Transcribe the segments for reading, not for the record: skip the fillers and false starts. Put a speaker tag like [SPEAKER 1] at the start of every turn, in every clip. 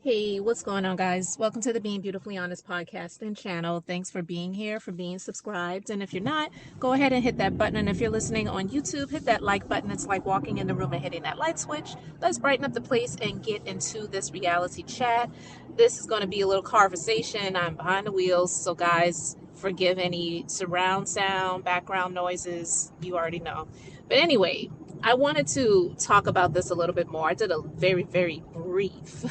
[SPEAKER 1] Hey, what's going on, guys? Welcome to the Being Beautifully Honest podcast and channel. Thanks for being here, for being subscribed. And if you're not, go ahead and hit that button. And if you're listening on YouTube, hit that like button. It's like walking in the room and hitting that light switch. Let's brighten up the place and get into this reality chat. This is going to be a little conversation. I'm behind the wheels. So, guys, forgive any surround sound, background noises. You already know. But anyway, I wanted to talk about this a little bit more. I did a very, very brief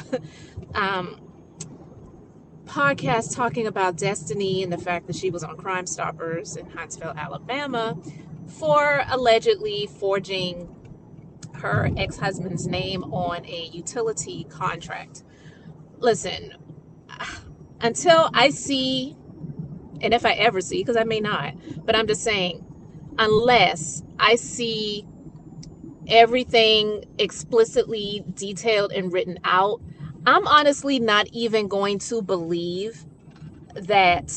[SPEAKER 1] podcast talking about Destiny and the fact that she was on Crime Stoppers in Huntsville, Alabama, for allegedly forging her ex-husband's name on a utility contract. Listen, until I see, and if I ever see, because I may not, but I'm just saying, unless I see everything explicitly detailed and written out, I'm honestly not even going to believe that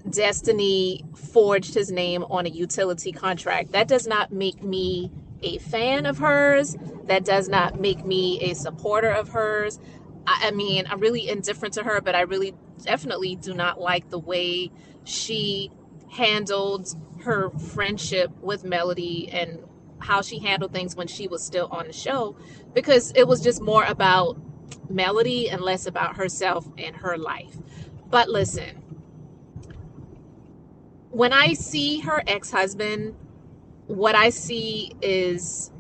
[SPEAKER 1] Destiny forged his name on a utility contract. That does not make me a fan of hers. That does not make me a supporter of hers. I mean, I'm really indifferent to her, but I really definitely do not like the way she handled her friendship with Melody and how she handled things when she was still on the show, because it was just more about Melody and less about herself and her life. But listen, when I see her ex-husband, what I see is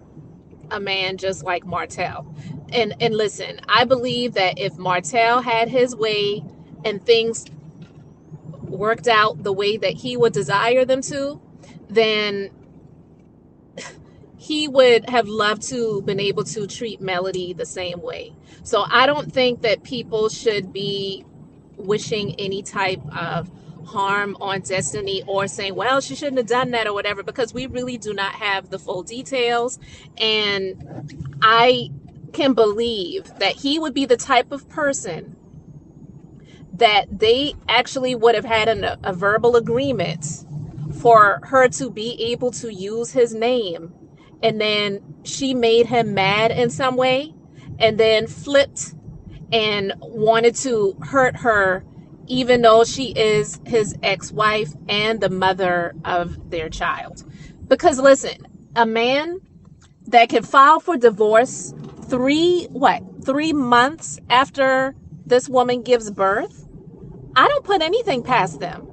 [SPEAKER 1] a man just like Martell. And listen, I believe that if Martell had his way and things worked out the way that he would desire them to, then he would have loved to been able to treat Melody the same way. So I don't think that people should be wishing any type of harm on Destiny or saying, well, she shouldn't have done that or whatever, because we really do not have the full details. And I can believe that he would be the type of person that they actually would have had a verbal agreement for her to be able to use his name, and then she made him mad in some way and then flipped and wanted to hurt her, even though she is his ex-wife and the mother of their child. Because listen, a man that can file for divorce 3 months after this woman gives birth, I don't put anything past them.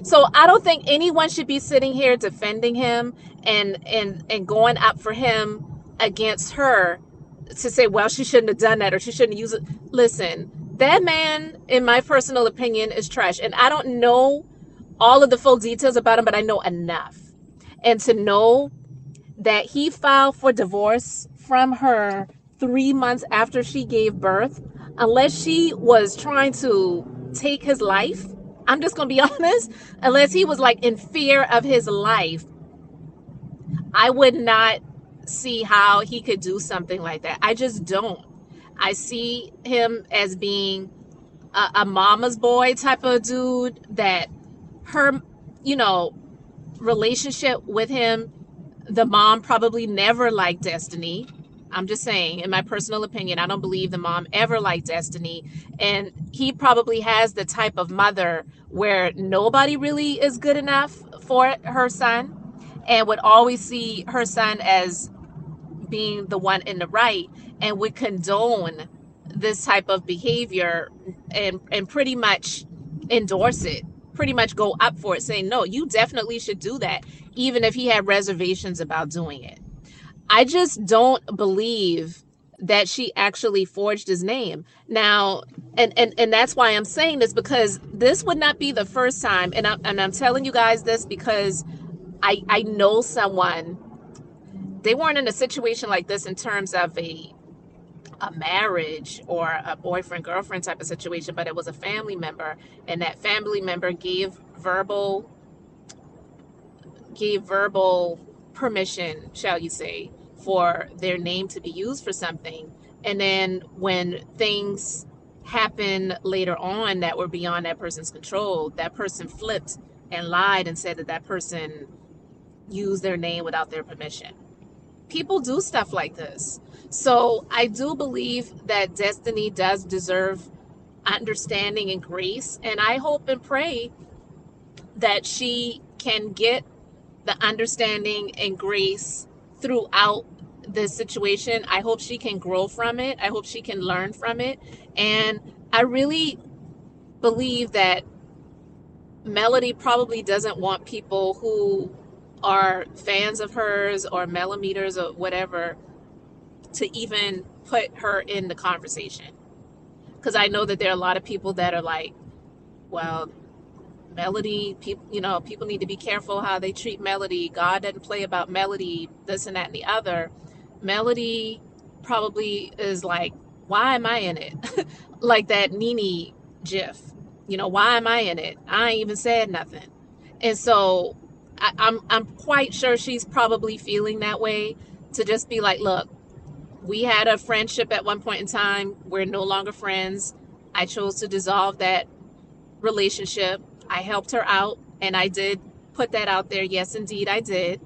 [SPEAKER 1] So I don't think anyone should be sitting here defending him and going up for him against her to say, well, she shouldn't have done that or she shouldn't use it. Listen, that man, in my personal opinion, is trash. And I don't know all of the full details about him, but I know enough. And to know that he filed for divorce from her 3 months after she gave birth, unless she was trying to take his life, I'm just going to be honest, unless he was like in fear of his life, I would not see how he could do something like that. I just don't. I see him as being a mama's boy type of dude, that her, relationship with him, the mom probably never liked Destiny. I'm just saying, in my personal opinion, I don't believe the mom ever liked Destiny. And he probably has the type of mother where nobody really is good enough for her son and would always see her son as being the one in the right and would condone this type of behavior and pretty much endorse it, pretty much go up for it, saying, no, you definitely should do that, even if he had reservations about doing it. I just don't believe that she actually forged his name. Now, and that's why I'm saying this, because this would not be the first time. And I'm telling you guys this because I know someone. They weren't in a situation like this in terms of a marriage or a boyfriend-girlfriend type of situation, but it was a family member, and that family member gave verbal permission, shall you say, for their name to be used for something. And then when things happen later on that were beyond that person's control, that person flipped and lied and said that that person used their name without their permission. People do stuff like this. So I do believe that Destiny does deserve understanding and grace. And I hope and pray that she can get the understanding and grace throughout this situation. I hope she can grow from it. I hope she can learn from it. And I really believe that Melody probably doesn't want people who are fans of hers or millimeters or whatever to even put her in the conversation. Because I know that there are a lot of people that are like, well, Melody, people need to be careful how they treat Melody. God doesn't play about Melody, this and that and the other. Melody probably is like, why am I in it? Like that Nene gif. Why am I in it? I ain't even said nothing. And so I'm quite sure she's probably feeling that way, to just be like, look, we had a friendship at one point in time. We're no longer friends. I chose to dissolve that relationship. I helped her out, and I did put that out there. Yes, indeed, I did.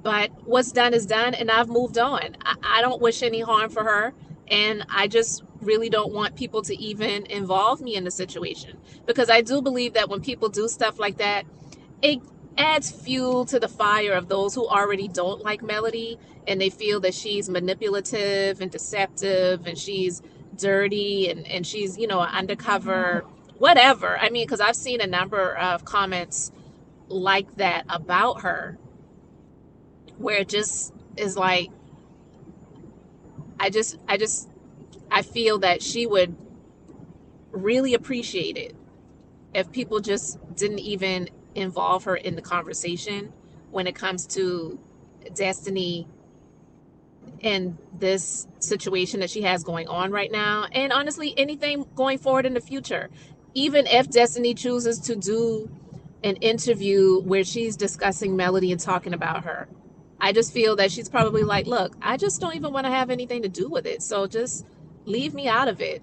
[SPEAKER 1] But what's done is done, and I've moved on. I don't wish any harm for her, and I just really don't want people to even involve me in the situation, because I do believe that when people do stuff like that, it adds fuel to the fire of those who already don't like Melody, and they feel that she's manipulative and deceptive, and she's dirty, and she's, an undercover whatever. I mean, because I've seen a number of comments like that about her, where it just is like, I feel that she would really appreciate it if people just didn't even involve her in the conversation when it comes to Destiny and this situation that she has going on right now, and honestly anything going forward in the future. Even if Destiny chooses to do an interview where she's discussing Melody and talking about her, I just feel that she's probably like, look, I just don't even want to have anything to do with it, so just leave me out of it.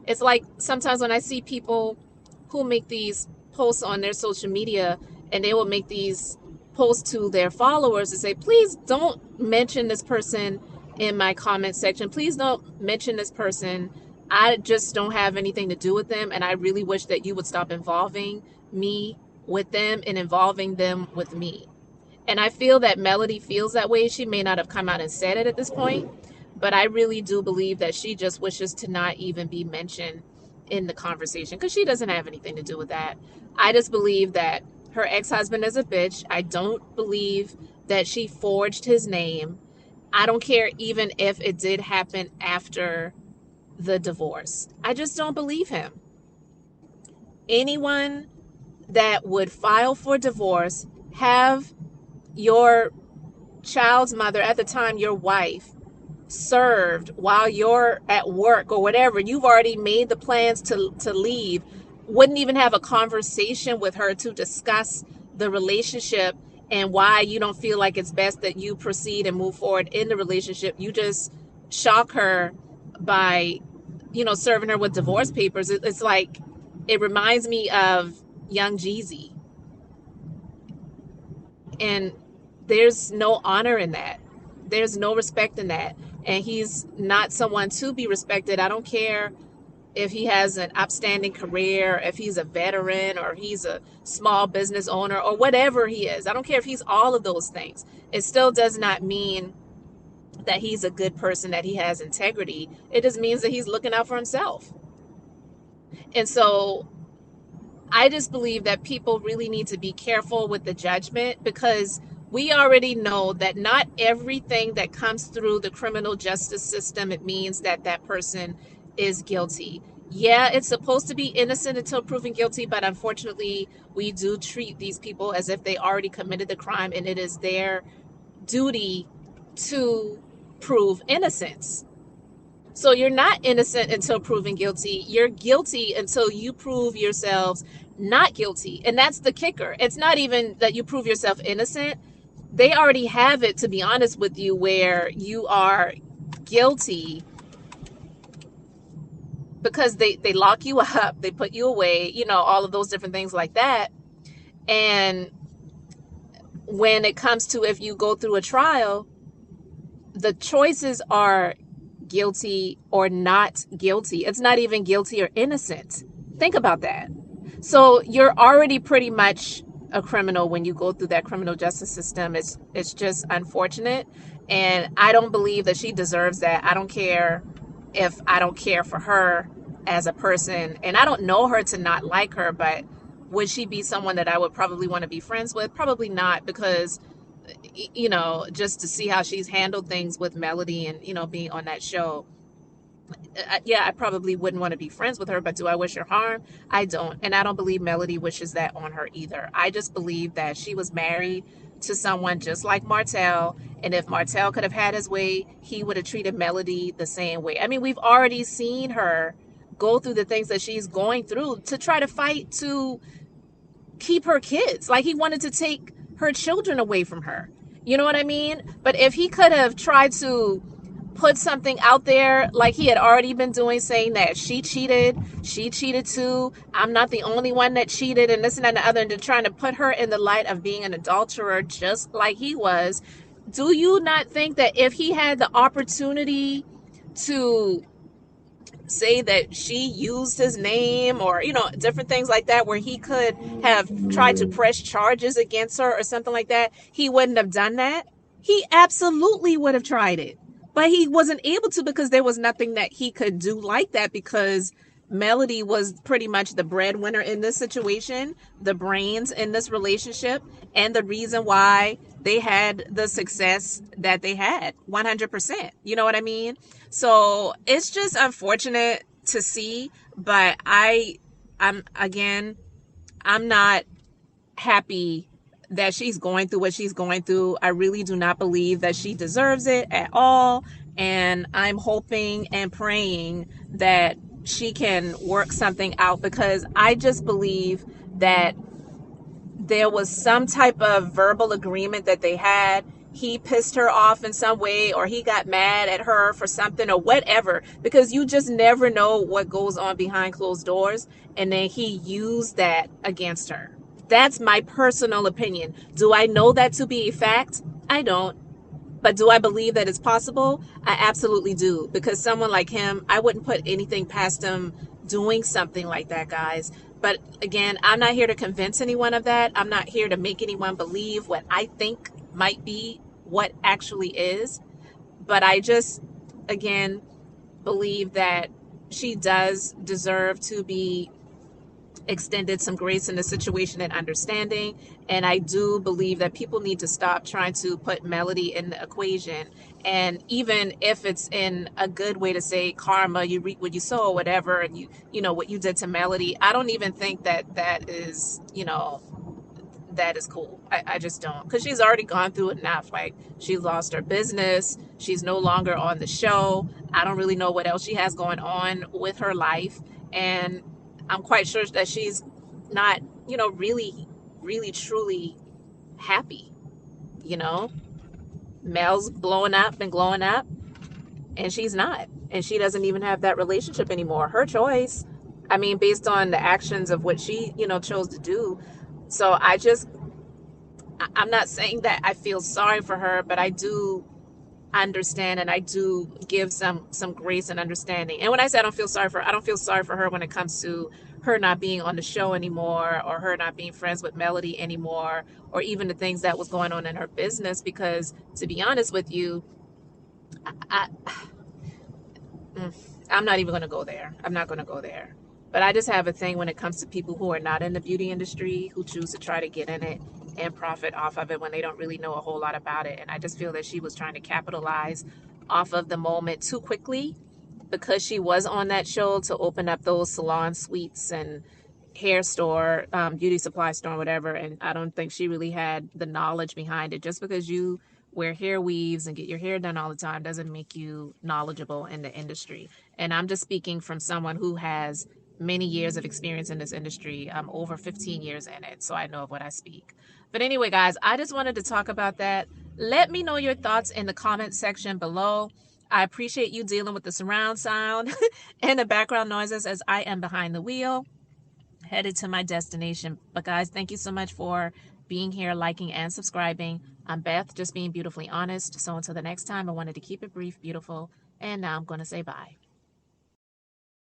[SPEAKER 1] It's like sometimes when I see people who make these posts on their social media, and they will make these posts to their followers to say, please don't mention this person in my comment section. Please don't mention this person. I just don't have anything to do with them, and I really wish that you would stop involving me with them and involving them with me. And I feel that Melody feels that way. She may not have come out and said it at this point, but I really do believe that she just wishes to not even be mentioned in the conversation, because she doesn't have anything to do with that. I just believe that her ex-husband is a bitch. I don't believe that she forged his name. I don't care even if it did happen after the divorce. I just don't believe him. Anyone that would file for divorce, have your child's mother, at the time your wife, served while you're at work or whatever, you've already made the plans to leave, wouldn't even have a conversation with her to discuss the relationship and why you don't feel like it's best that you proceed and move forward in the relationship. You just shock her by, serving her with divorce papers. It's like, it reminds me of young Jeezy. And there's no honor in that. There's no respect in that. And he's not someone to be respected. I don't care if he has an upstanding career, if he's a veteran, or he's a small business owner, or whatever he is. I don't care if he's all of those things. It still does not mean that he's a good person, that he has integrity. It just means that he's looking out for himself. And so I just believe that people really need to be careful with the judgment, because we already know that not everything that comes through the criminal justice system, it means that that person is guilty. Yeah, it's supposed to be innocent until proven guilty, but unfortunately, we do treat these people as if they already committed the crime, and it is their duty to prove innocence. So you're not innocent until proven guilty. You're guilty until you prove yourselves not guilty. And that's the kicker. It's not even that you prove yourself innocent. They already have it, to be honest with you, where you are guilty because they lock you up, they put you away, all of those different things like that. And when it comes to, if you go through a trial, the choices are guilty or not guilty. It's not even guilty or innocent. Think about that. So you're already pretty much a criminal when you go through that criminal justice system. It's just unfortunate, and I don't believe that she deserves that. I don't care if I don't care for her as a person, and I don't know her to not like her, but would she be someone that I would probably want to be friends with? Probably not, because just to see how she's handled things with Melody and being on that show. Yeah, I probably wouldn't want to be friends with her, but do I wish her harm? I don't. And I don't believe Melody wishes that on her either. I just believe that she was married to someone just like Martell. And if Martell could have had his way, he would have treated Melody the same way. I mean, we've already seen her go through the things that she's going through to try to fight to keep her kids. Like, he wanted to take her children away from her. You know what I mean? But if he could have tried to put something out there like he had already been doing, saying that she cheated too, I'm not the only one that cheated, and this and that and the other, and then trying to put her in the light of being an adulterer just like he was, do you not think that if he had the opportunity to say that she used his name or different things like that, where he could have tried to press charges against her or something like that, he wouldn't have done that? He absolutely would have tried it, but he wasn't able to, because there was nothing that he could do like that, because Melody was pretty much the breadwinner in this situation, the brains in this relationship, and the reason why they had the success that they had. 100%. You know what I mean? So it's just unfortunate to see, but I'm not happy that she's going through what she's going through. I really do not believe that she deserves it at all. And I'm hoping and praying that she can work something out, because I just believe that there was some type of verbal agreement that they had. He pissed her off in some way, or he got mad at her for something or whatever, because you just never know what goes on behind closed doors. And then he used that against her. That's my personal opinion. Do I know that to be a fact? I don't. But do I believe that it's possible? I absolutely do. Because someone like him, I wouldn't put anything past him doing something like that, guys. But again, I'm not here to convince anyone of that. I'm not here to make anyone believe what I think might be what actually is. But I just, again, believe that she does deserve to be extended some grace in the situation and understanding. And I do believe that people need to stop trying to put Melody in the equation. And even if it's in a good way to say karma, you reap what you sow or whatever, and you know what you did to Melody, I don't even think that is, that is cool. I just don't, because she's already gone through enough. Like, she lost her business, she's no longer on the show. I don't really know what else she has going on with her life, and I'm quite sure that she's not, really, really, truly happy. Mel's blowing up and glowing up, and she's not. And she doesn't even have that relationship anymore. Her choice. I mean, based on the actions of what she, chose to do. So I'm not saying that I feel sorry for her, but I do understand, and I do give some grace and understanding. And when I say I don't feel sorry for her, I don't feel sorry for her when it comes to her not being on the show anymore, or her not being friends with Melody anymore, or even the things that was going on in her business. Because to be honest with you, I I'm not even going to go there. I'm not going to go there. But I just have a thing when it comes to people who are not in the beauty industry, who choose to try to get in it and profit off of it when they don't really know a whole lot about it. And I just feel that she was trying to capitalize off of the moment too quickly, because she was on that show to open up those salon suites and hair store, beauty supply store, whatever. And I don't think she really had the knowledge behind it. Just because you wear hair weaves and get your hair done all the time doesn't make you knowledgeable in the industry. And I'm just speaking from someone who has many years of experience in this industry, over 15 years in it. So I know of what I speak. But anyway, guys, I just wanted to talk about that. Let me know your thoughts in the comment section below. I appreciate you dealing with the surround sound and the background noises as I am behind the wheel, headed to my destination. But guys, thank you so much for being here, liking and subscribing. I'm Beth, just being beautifully honest. So until the next time, I wanted to keep it brief, beautiful, and now I'm going to say bye.